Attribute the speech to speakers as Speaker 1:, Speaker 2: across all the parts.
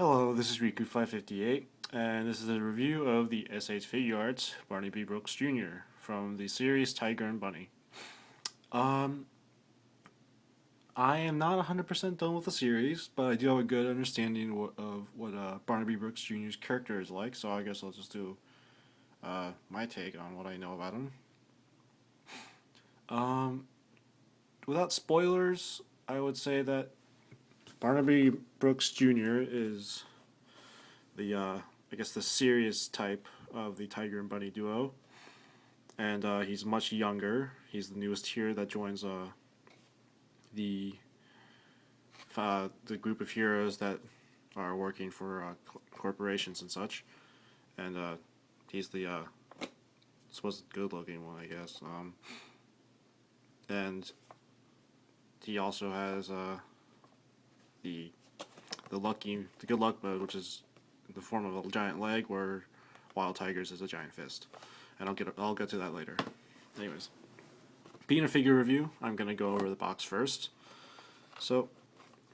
Speaker 1: Hello, this is Riku558, and this is a review of the S8 Figuarts Barnaby Brooks Jr. from the series Tiger&Bunny. Um, I am not 100% done with the series, but I do have a good understanding of what Barnaby Brooks Jr.'s character is like, so I guess I'll just do my take on what I know about him. Um, Without spoilers, I would say that Barnaby Brooks Jr. is the I guess the serious type of the Tiger&Bunny duo, and he's much younger. He's the newest here that joins the the group of heroes that are working for corporations and such, and he's the supposed good-looking one, I guess. And he also has the the good luck mode, which is in the form of a giant leg, where Wild Tiger's is a giant fist. And I'll get to that later. Anyways, being a figure review, I'm gonna go over the box first. So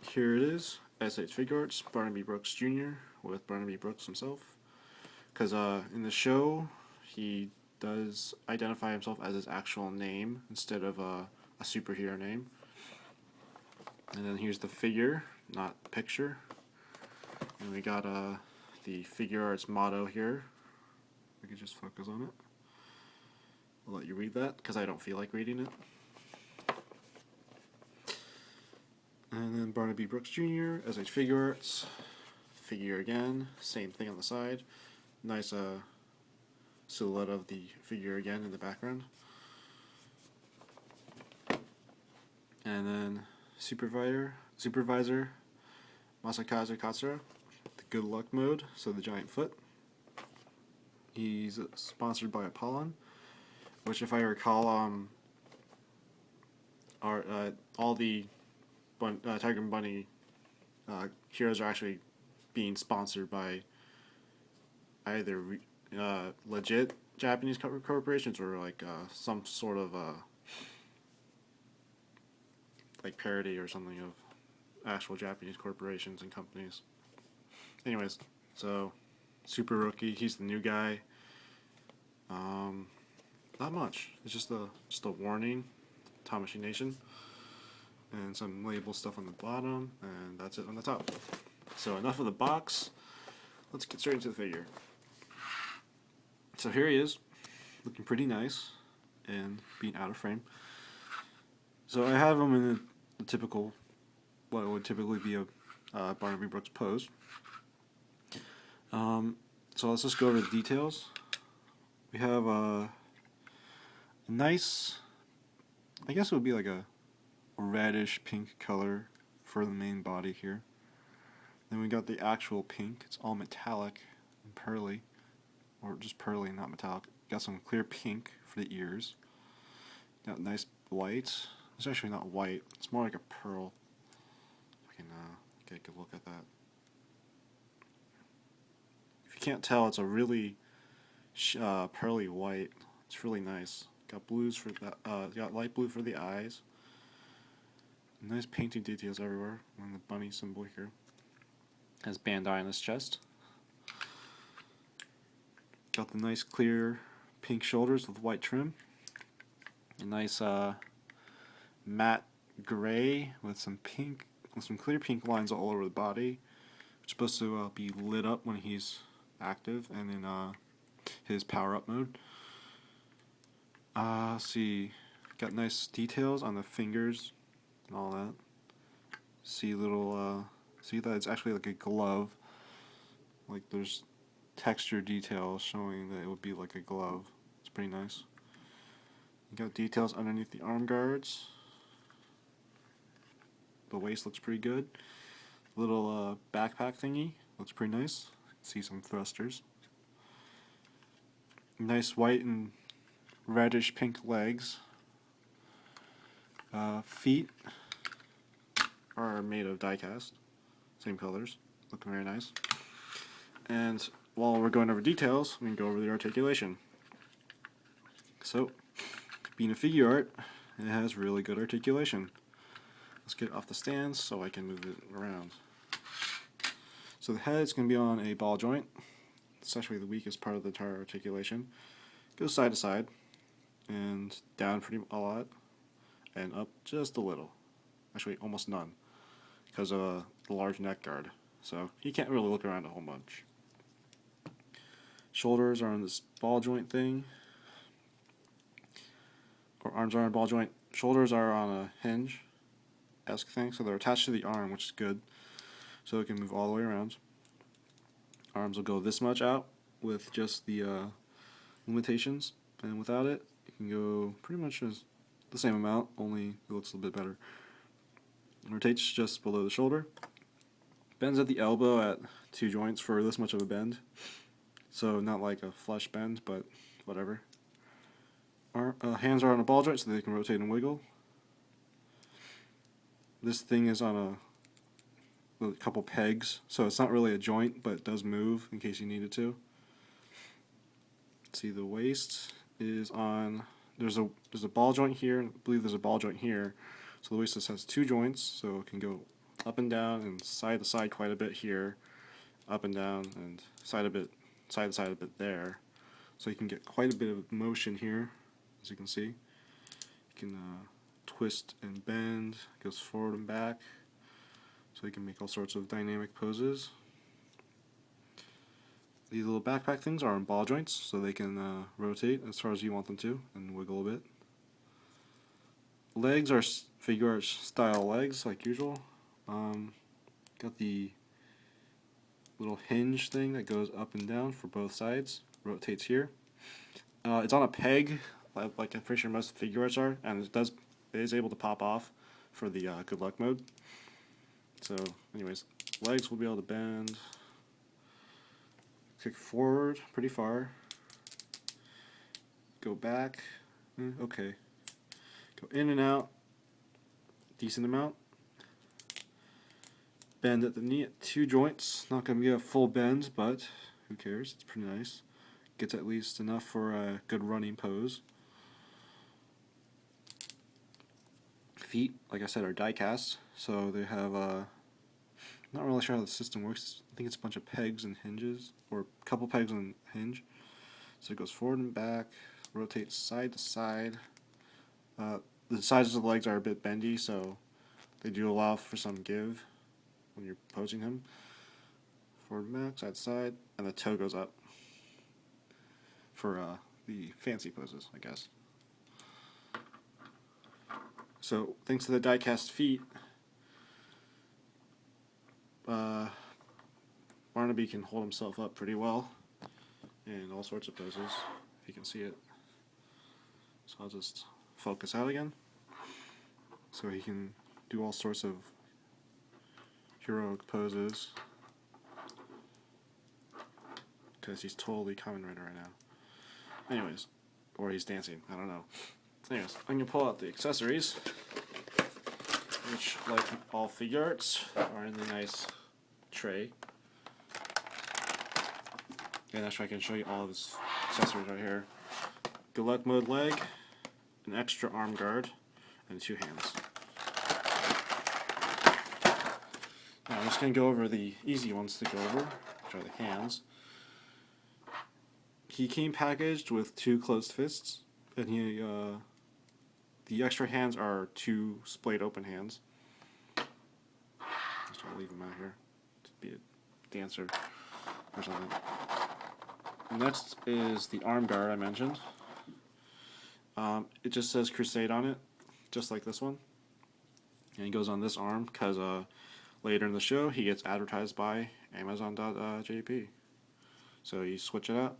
Speaker 1: here it is, S8 Figuarts, Barnaby Brooks Jr. with Barnaby Brooks himself. Because in the show, he does identify himself as his actual name instead of a superhero name. And then here's the figure, not picture. And we got the Figuarts motto here. We could just focus on it. I'll let you read that because I don't feel like reading it. And then Barnaby Brooks Jr. as a Figuarts. Figure again, same thing on the side. Nice silhouette of the figure again in the background. And then Supervisor Masakazu Katsura, the good luck mode, so the giant foot. He's sponsored by Apollon, which, if I recall, are all the Tiger&Bunny heroes are actually being sponsored by either legit Japanese corporations or like some sort of like parody or something of actual Japanese corporations and companies. Anyways, so Super Rookie, he's the new guy. Not much. It's just a warning, Tamashii Nation, and some label stuff on the bottom, and that's it on the top. So enough of the box. Let's get straight into the figure. So here he is, looking pretty nice and being out of frame. So I have him in the typical, what would typically be a Barnaby Brooks pose. So let's just go over the details. We have a nice, I guess it would be like a reddish pink color for the main body here. Then we got the actual pink. It's all metallic and pearly, or just pearly, not metallic. Got some clear pink for the ears. Got nice white. It's actually not white. It's more like a pearl. If I can get a good look at that. If you can't tell, it's a really pearly white. It's really nice. Got blues for that. Got light blue for the eyes. Nice painting details everywhere. On the bunny symbol here. Has Bandai on his chest. Got the nice clear pink shoulders with white trim. A nice matte gray with some pink, with some clear pink lines all over the body. It's supposed to be lit up when he's active and in his power-up mode. See, got nice details on the fingers and all that. See little, see that it's actually like a glove. Like there's texture details showing that it would be like a glove. It's pretty nice. You got details underneath the arm guards. The waist looks pretty good. Little backpack thingy looks pretty nice. See some thrusters. Nice white and reddish pink legs. Feet are made of die-cast. Same colors. Looking very nice. And while we're going over details, we can go over the articulation. So, being a figure art, it has really good articulation. Let's get it off the stands so I can move it around. So the head is going to be on a ball joint. It's actually the weakest part of the entire articulation. Goes side to side and down pretty a lot and up just a little. Actually, almost none because of the large neck guard. So he can't really look around a whole bunch. Shoulders are on this ball joint thing. Or arms are on a ball joint. Shoulders are on a hinge-esque thing, so they're attached to the arm, which is good. So it can move all the way around. Arms will go this much out with just the limitations, and without it, it can go pretty much as the same amount, only it looks a little bit better. It rotates just below the shoulder. Bends at the elbow at 2 joints for this much of a bend. So not like a flush bend, but whatever. Hands are on a ball joint so they can rotate and wiggle. This thing is on a couple pegs, so it's not really a joint, but it does move in case you need it to. See, the waist is on, there's a ball joint here, and I believe there's a ball joint here. So the waist just has 2 joints, so it can go up and down and side to side quite a bit here, up and down and side to side a bit there. So you can get quite a bit of motion here, as you can see. You can twist and bend, goes forward and back, so you can make all sorts of dynamic poses. These little backpack things are on ball joints, so they can rotate as far as you want them to and wiggle a bit. Legs are Figuarts style legs, like usual. Got the little hinge thing that goes up and down for both sides. Rotates here. It's on a peg, like I'm pretty sure most Figuarts are, and it is able to pop off for the good luck mode. So, anyways, legs will be able to bend, kick forward pretty far, go back, okay, go in and out, decent amount. Bend at the knee at 2 joints. Not going to be a full bend, but who cares? It's pretty nice. Gets at least enough for a good running pose. Feet, like I said, are die cast, so they have not really sure how the system works. I think it's a bunch of pegs and hinges, or a couple pegs and hinge. So it goes forward and back, rotates side to side. The sides of the legs are a bit bendy, so they do allow for some give when you're posing him. Forward and back, side to side, and the toe goes up for the fancy poses, I guess. So, thanks to the die-cast feet, Barnaby can hold himself up pretty well in all sorts of poses, if you can see it. So I'll just focus out again, so he can do all sorts of heroic poses, because he's totally Kamen Rider right now. Anyways, or he's dancing, I don't know. Anyways, I'm going to pull out the accessories, which, like all Figuarts, are in the nice tray. And actually I can show you all of his accessories right here. Good luck mode leg, an extra arm guard, and 2 hands. Now I'm just going to go over the easy ones to go over, which are the hands. He came packaged with 2 closed fists, and the extra hands are 2 splayed open hands. Just try to leave them out here to be a dancer or something. Next is the arm guard I mentioned. It just says Crusade on it, just like this one. And it goes on this arm because later in the show he gets advertised by Amazon.jp. So you switch it out.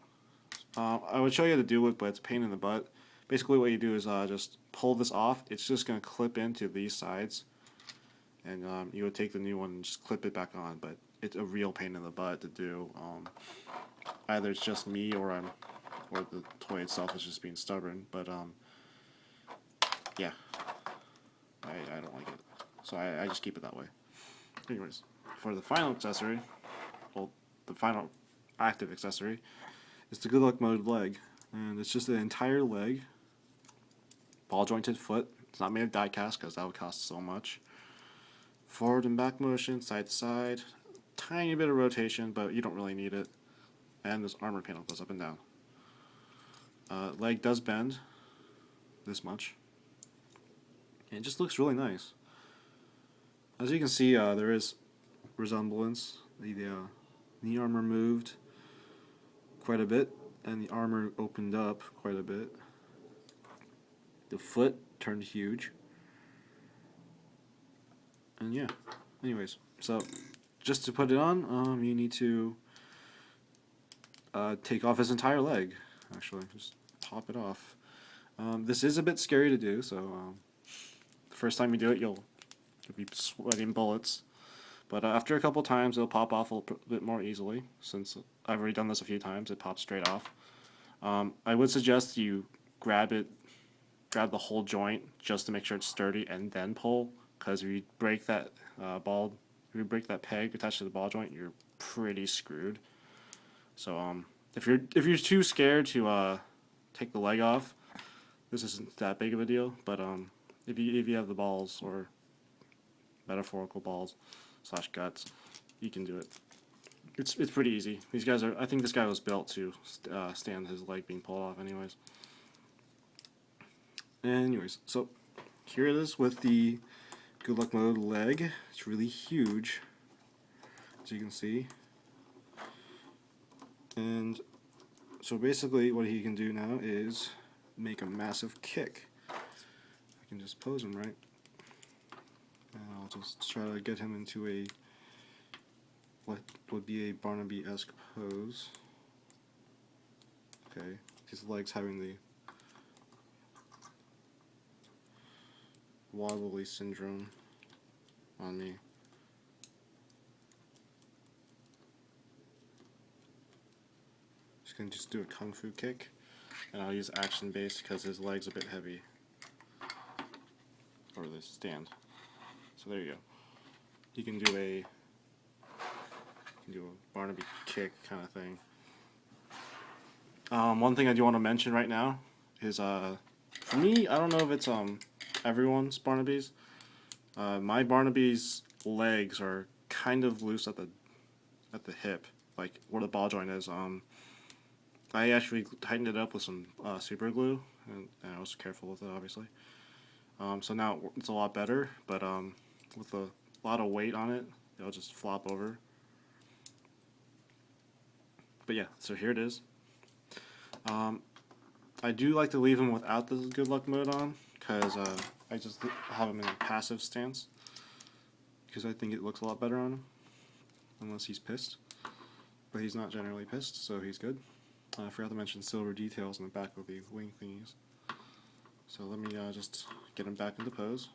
Speaker 1: I would show you how to do it, but it's a pain in the butt. Basically what you do is just pull this off. It's just going to clip into these sides. And you would take the new one and just clip it back on. But it's a real pain in the butt to do. Either it's just me or the toy itself is just being stubborn. But yeah, I don't like it. So I just keep it that way. Anyways, for the final accessory, well, the final active accessory, is the good luck mode leg. And it's just an entire leg, ball jointed foot. It's not made of die cast because that would cost so much. Forward and back motion, side to side. tiny bit of rotation, but you don't really need it. And this armor panel goes up and down. Leg does bend this much. And it just looks really nice. As you can see, there is resemblance. The knee armor moved quite a bit, and the armor opened up quite a bit. The foot turned huge. And yeah, anyways, so just to put it on, you need to take off his entire leg, actually. Just pop it off. This is a bit scary to do, so the first time you do it, you'll be sweating bullets. But after a couple times, it'll pop off a little bit more easily. Since I've already done this a few times, it pops straight off. I would suggest you grab the whole joint just to make sure it's sturdy, and then pull. Because if you break that peg attached to the ball joint, you're pretty screwed. So if you're too scared to take the leg off, this isn't that big of a deal. But if you have the balls, or metaphorical balls / guts, you can do it. It's pretty easy. These guys are. I think this guy was built to stand his leg being pulled off. Anyways, so here it is with the Good Luck Mode leg. It's really huge, as you can see. And so basically what he can do now is make a massive kick. I can just pose him right. And I'll just try to get him into a what would be a Barnaby-esque pose. Okay, his legs having the wobbly syndrome on me. Just gonna do a kung fu kick, and I'll use action base because his leg's a bit heavy, or the stand. So there you go. You can do a Barnaby kick kind of thing. One thing I do want to mention right now is for me, I don't know if it's everyone's Barnaby's. My Barnaby's legs are kind of loose at the hip, like where the ball joint is. I actually tightened it up with some super glue, and I was careful with it, obviously. So now it's a lot better, but with a lot of weight on it, it'll just flop over. But yeah, so here it is. I do like to leave him without the Good Luck Mode on, because I just have him in a passive stance, because I think it looks a lot better on him, unless he's pissed. But he's not generally pissed, so he's good. I forgot to mention silver details on the back of the wing thingies. So let me just get him back into pose.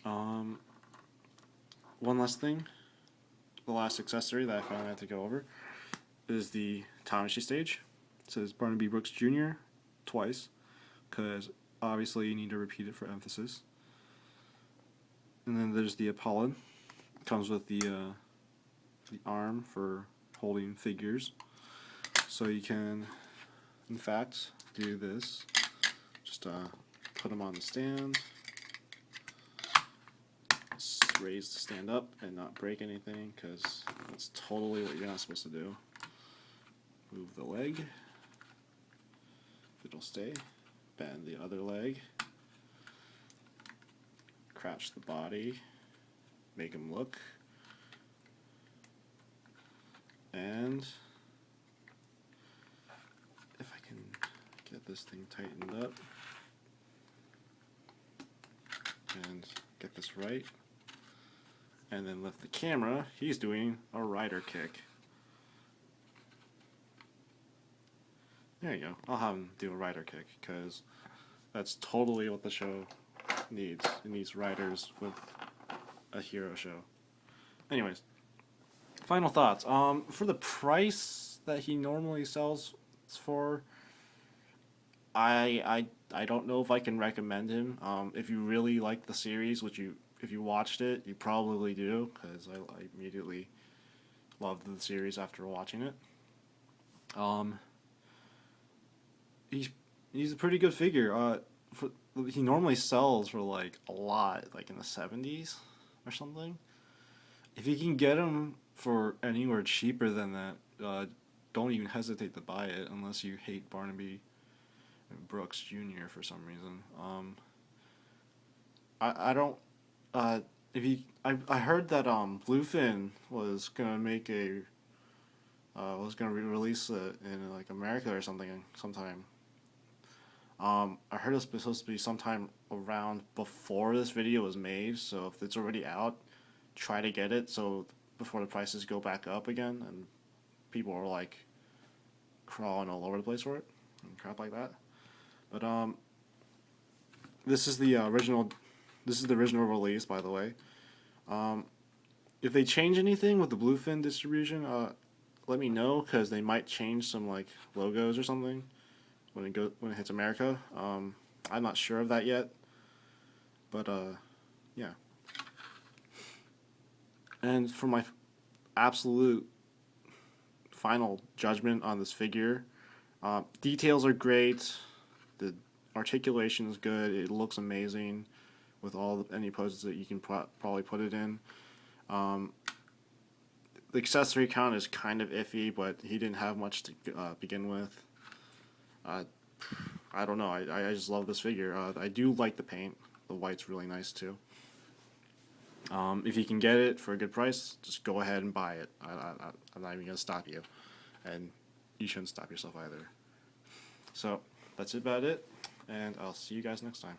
Speaker 1: One last thing, the last accessory that I finally had to go over is the Tamashi stage. It says Barnaby Brooks Jr. twice, because obviously you need to repeat it for emphasis. And then there's the Apollon. It comes with the arm for holding figures. So you can, in fact, do this. Just put them on the stand. Raise the stand up and not break anything, because that's totally what you're not supposed to do. Move the leg. It'll stay. Bend the other leg. Crouch the body. Make him look. And if I can get this thing tightened up and get this right, and then lift the camera, he's doing a rider kick. There you go. I'll have him do a rider kick, because that's totally what the show needs. It needs riders with a hero show. Anyways, final thoughts. For the price that he normally sells for, I don't know if I can recommend him. If you really like the series, if you watched it, you probably do, because I immediately loved the series after watching it. He's a pretty good figure. He normally sells for like a lot, like in the 70s or something. if you can get them for anywhere cheaper than that, don't even hesitate to buy it unless you hate Barnaby Brooks Jr. for some reason. I don't. If you, I heard that bluefin was gonna make a was gonna release it in like America or something sometime. I heard it's supposed to be sometime around before this video was made. So if it's already out, try to get it so before the prices go back up again and people are like crawling all over the place for it and crap like that. But this is the original. This is the original release, by the way. If they change anything with the bluefin distribution, let me know because they might change some like logos or something when it hits America. I'm not sure of that yet, but yeah. And for my absolute final judgment on this figure, details are great. The articulation is good. It looks amazing with any poses that you can probably put it in. The accessory count is kind of iffy, but he didn't have much to begin with. I don't know. I just love this figure. I do like the paint. The white's really nice too. If you can get it for a good price, just go ahead and buy it. I'm not even going to stop you. And you shouldn't stop yourself either. So, that's about it. And I'll see you guys next time.